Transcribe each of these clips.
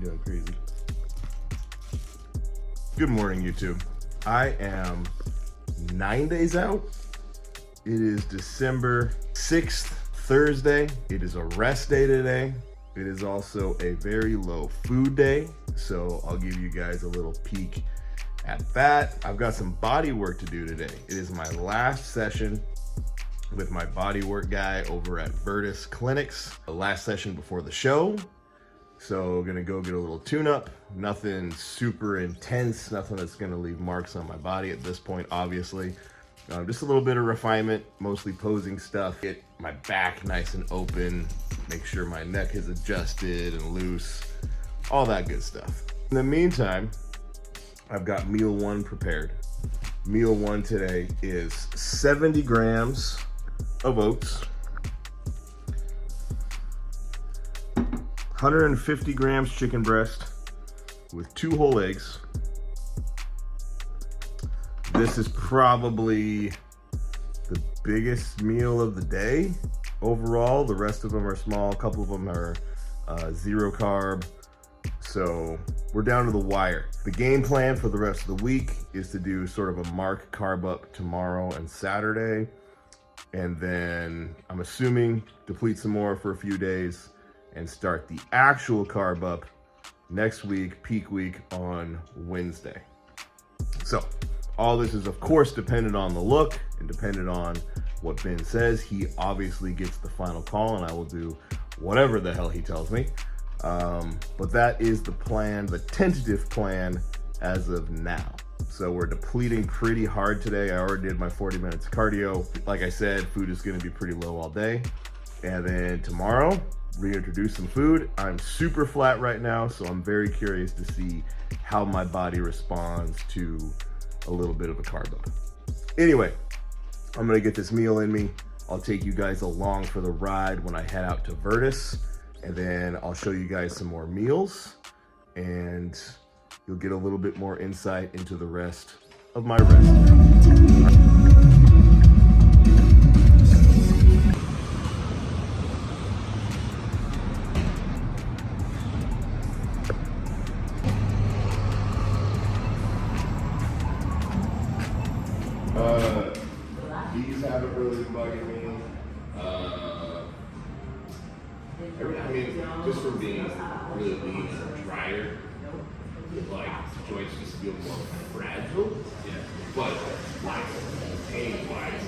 Doing crazy. Good morning, YouTube. I am 9 days out. It is December 6th, Thursday. It is a rest day today. It is also a very low food day, so I'll give you guys a little peek at that. I've got some body work to do today. It is my last session with my body work guy over at Virtus Clinics. The last session before the show. So gonna go get a little tune-up. Nothing super intense, nothing that's gonna leave marks on my body at this point, obviously. Just a little bit of refinement, mostly posing stuff. Get my back nice and open, make sure my neck is adjusted and loose, all that good stuff. In the meantime, I've got meal one prepared. Meal one today is 70 grams of oats, 150 grams chicken breast with 2 whole eggs. This is probably the biggest meal of the day overall. The rest of them are small. A couple of them are zero carb. So we're down to the wire. The game plan for the rest of the week is to do sort of a mark carb up tomorrow and Saturday. And then I'm assuming deplete some more for a few days and start the actual carb up next week, peak week on Wednesday. So all this is of course dependent on the look and dependent on what Ben says. He obviously gets the final call and I will do whatever the hell he tells me. But that is the plan, the tentative plan as of now. So we're depleting pretty hard today. I already did my 40 minutes cardio. Like I said, food is gonna be pretty low all day. And then tomorrow, reintroduce some food. I'm super flat right now, so I'm very curious to see how my body responds to a little bit of a carb up. Anyway, I'm gonna get this meal in me. I'll take you guys along for the ride when I head out to Virtus, and then I'll show you guys some more meals, and you'll get a little bit more insight into the rest of my rest. These haven't really bugged me. I mean, just from being really lean and drier, like joints just feel more fragile. Yeah. But like pain-wise,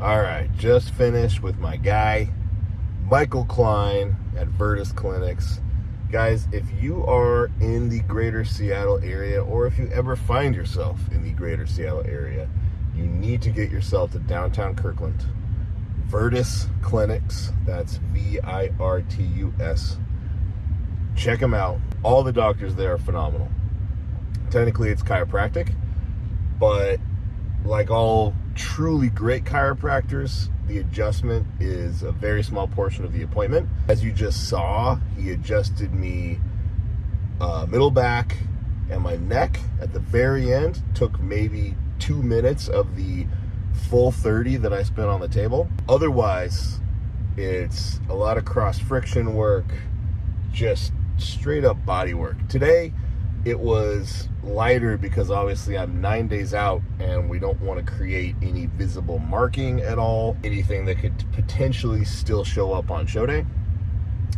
All right, just finished with my guy, Michael Klein at Virtus Clinics. Guys, if you are in the greater Seattle area, or if you ever find yourself in the greater Seattle area, you need to get yourself to downtown Kirkland. Virtus Clinics, that's VIRTUS. Check them out. All the doctors there are phenomenal. Technically, it's chiropractic, but like all truly great chiropractors, the adjustment is a very small portion of the appointment. As you just saw, he adjusted me middle back and my neck at the very end. Took maybe 2 minutes of the full 30 that I spent on the table. Otherwise, it's a lot of cross friction work, just straight up body work. Today, it was lighter because obviously I'm 9 days out and we don't want to create any visible marking at all, anything that could potentially still show up on show day.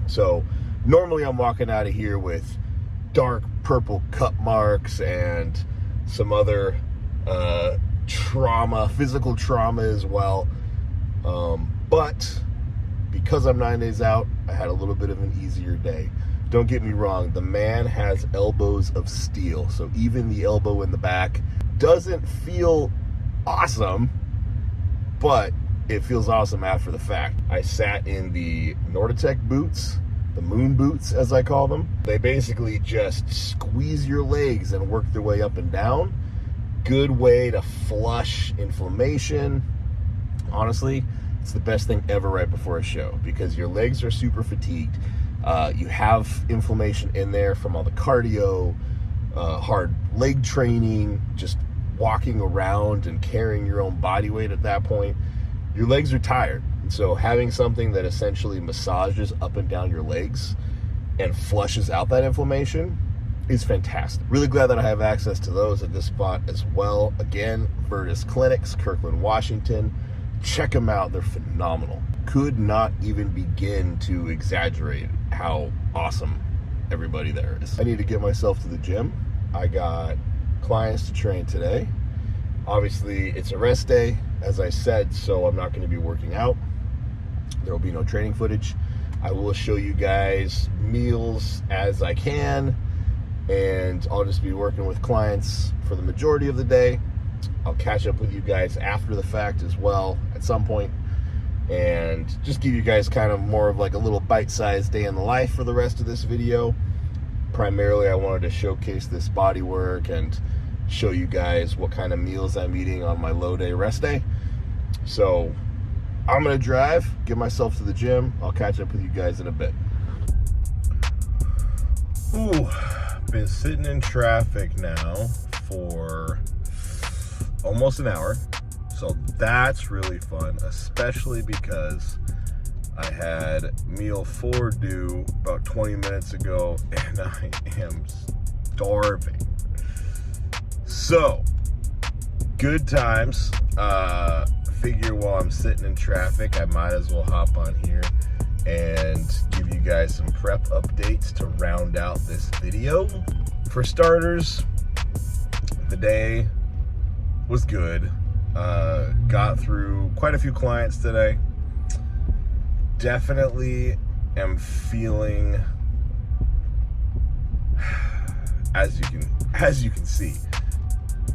So normally I'm walking out of here with dark purple cut marks and some other physical trauma as well. But because I'm 9 days out, I had a little bit of an easier day. Don't get me wrong, the man has elbows of steel, so even the elbow in the back doesn't feel awesome, but it feels awesome after the fact. I sat in the Norditek boots, the moon boots as I call them. They basically just squeeze your legs and work their way up and down. Good way to flush inflammation. Honestly, it's the best thing ever right before a show because your legs are super fatigued. You have inflammation in there from all the cardio, hard leg training, just walking around and carrying your own body weight at that point. Your legs are tired. And so having something that essentially massages up and down your legs and flushes out that inflammation is fantastic. Really glad that I have access to those at this spot as well. Again, Virtus Clinics, Kirkland, Washington. Check them out. They're phenomenal. Could not even begin to exaggerate how awesome everybody there is. I need to get myself to the gym. I got clients to train today. Obviously, it's a rest day, as I said, so I'm not going to be working out. There will be no training footage. I will show you guys meals as I can, and I'll just be working with clients for the majority of the day. I'll catch up with you guys after the fact as well at some point, and just give you guys kind of more of like a little bite-sized day in the life for the rest of this video. Primarily, I wanted to showcase this body work and show you guys what kind of meals I'm eating on my low day rest day. So I'm gonna drive, get myself to the gym. I'll catch up with you guys in a bit. Ooh, been sitting in traffic now for almost an hour. So that's really fun, especially because I had meal 4 due about 20 minutes ago and I am starving. So, good times. Figure while I'm sitting in traffic, I might as well hop on here and give you guys some prep updates to round out this video. For starters, the day was good. Got through quite a few clients today. Definitely am feeling, as you can see,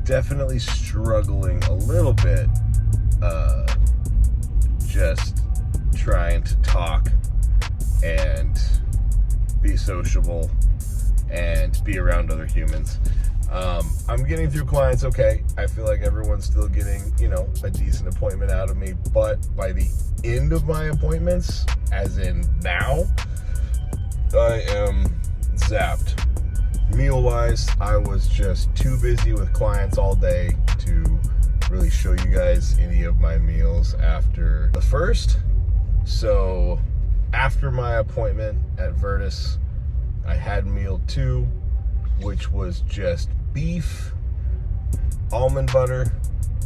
definitely struggling a little bit, just trying to talk and be sociable and be around other humans. I'm getting through clients okay. I feel like everyone's still getting, a decent appointment out of me, but by the end of my appointments, as in now, I am zapped. Meal-wise, I was just too busy with clients all day to really show you guys any of my meals after the first. So after my appointment at Virtus, I had meal 2, which was just beef, almond butter,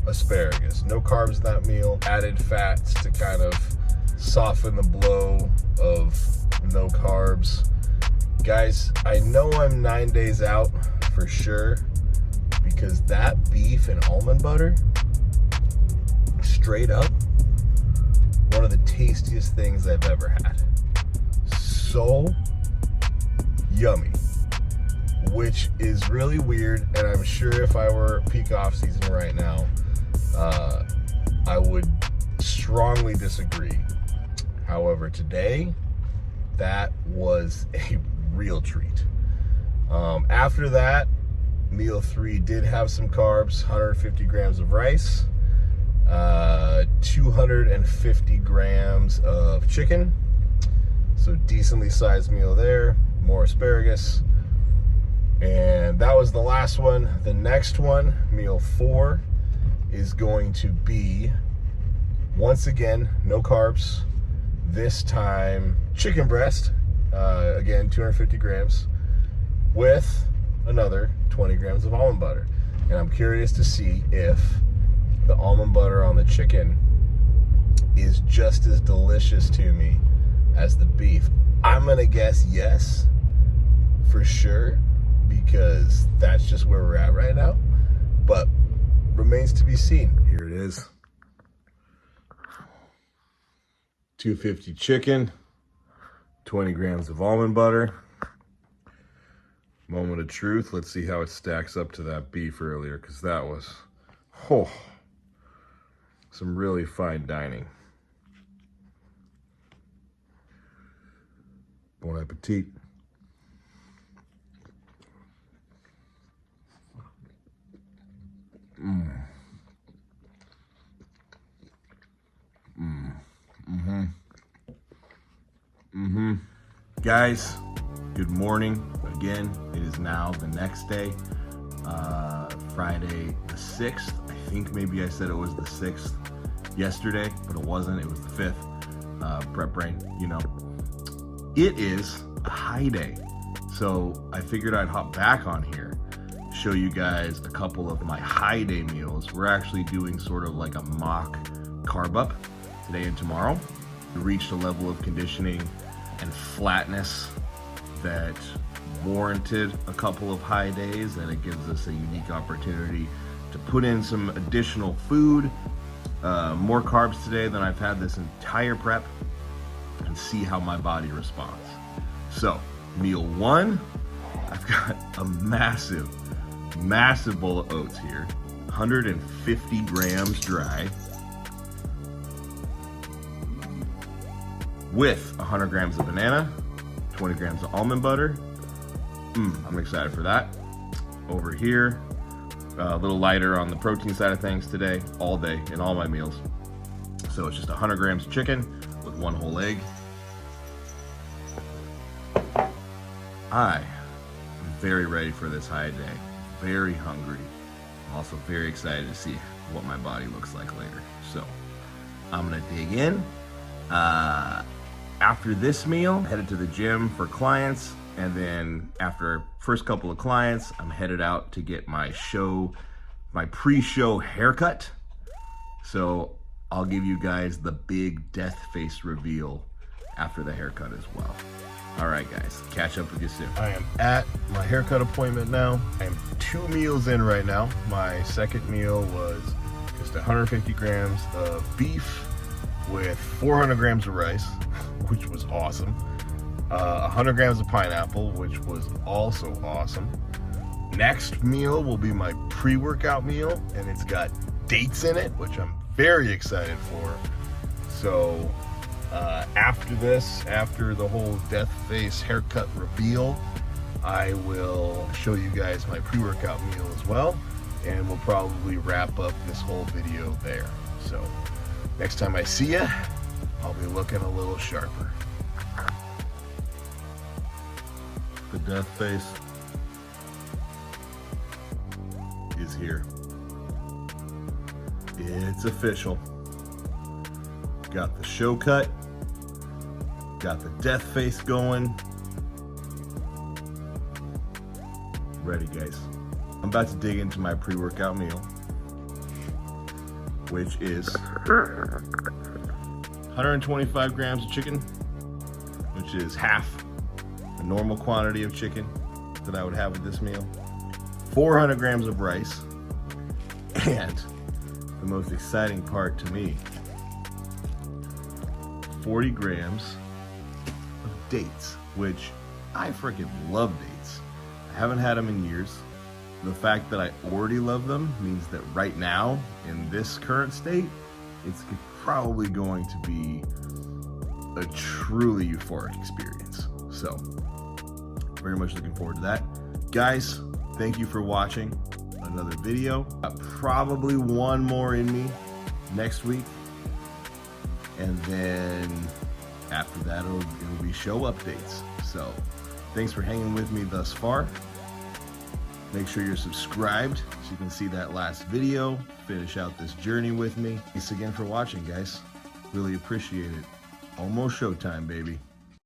asparagus. No carbs in that meal. Added fats to kind of soften the blow of no carbs. Guys, I know I'm 9 days out for sure because that beef and almond butter, straight up, one of the tastiest things I've ever had. So yummy, which is really weird, and I'm sure if I were peak off season right now, I would strongly disagree. However, today, that was a real treat. After that, meal 3 did have some carbs, 150 grams of rice, 250 grams of chicken, so decently sized meal there, more asparagus, and that was the last one. The next one, meal 4, is going to be, once again, no carbs, this time chicken breast, again 250 grams, with another 20 grams of almond butter. And I'm curious to see if the almond butter on the chicken is just as delicious to me as the beef. I'm gonna guess yes, for sure, because that's just where we're at right now, but remains to be seen. Here it is. 250 chicken, 20 grams of almond butter. Moment of truth. Let's see how it stacks up to that beef earlier, because that was, some really fine dining. Bon appetit. Guys, good morning. Again, it is now the next day, Friday the 6th. I think maybe I said it was the 6th yesterday, but it wasn't. It was the 5th. Prep brain, you know. It is a high day, so I figured I'd hop back on here, show you guys a couple of my high day meals. We're actually doing sort of like a mock carb up today and tomorrow. We reached a level of conditioning and flatness that warranted a couple of high days, and it gives us a unique opportunity to put in some additional food, more carbs today than I've had this entire prep, and see how my body responds. So, meal 1, I've got a massive bowl of oats here, 150 grams dry, with 100 grams of banana, 20 grams of almond butter. I'm excited for that. Over here, a little lighter on the protein side of things today, all day in all my meals. So it's just 100 grams of chicken with 1 whole egg. I am very ready for this high day, very hungry. I'm also very excited to see what my body looks like later. So I'm gonna dig in. After this meal, I'm headed to the gym for clients, and then after first couple of clients, I'm headed out to get my pre-show haircut. So I'll give you guys the big death face reveal after the haircut as well. All right, guys, catch up with you soon. I am at my haircut appointment now. I am 2 meals in right now. My second meal was just 150 grams of beef with 400 grams of rice, which was awesome. 100 grams of pineapple, which was also awesome. Next meal will be my pre-workout meal, and it's got dates in it, which I'm very excited for. So after this, after the whole death face haircut reveal, I will show you guys my pre-workout meal as well, and we'll probably wrap up this whole video there. So next time I see you, I'll be looking a little sharper. The death face is here. It's official. Got the show cut, got the death face going. Ready, guys. I'm about to dig into my pre-workout meal, which is 125 grams of chicken, which is half the normal quantity of chicken that I would have with this meal, 400 grams of rice, and the most exciting part to me, 40 grams of dates, which I freaking love dates. I haven't had them in years. The fact that I already love them means that right now, in this current state, it's probably going to be a truly euphoric experience. So, very much looking forward to that. Guys, thank you for watching another video. Got probably one more in me next week. And then after that, it'll be show updates. So, thanks for hanging with me thus far. Make sure you're subscribed so you can see that last video, finish out this journey with me. Thanks again for watching, guys. Really appreciate it. Almost showtime, baby.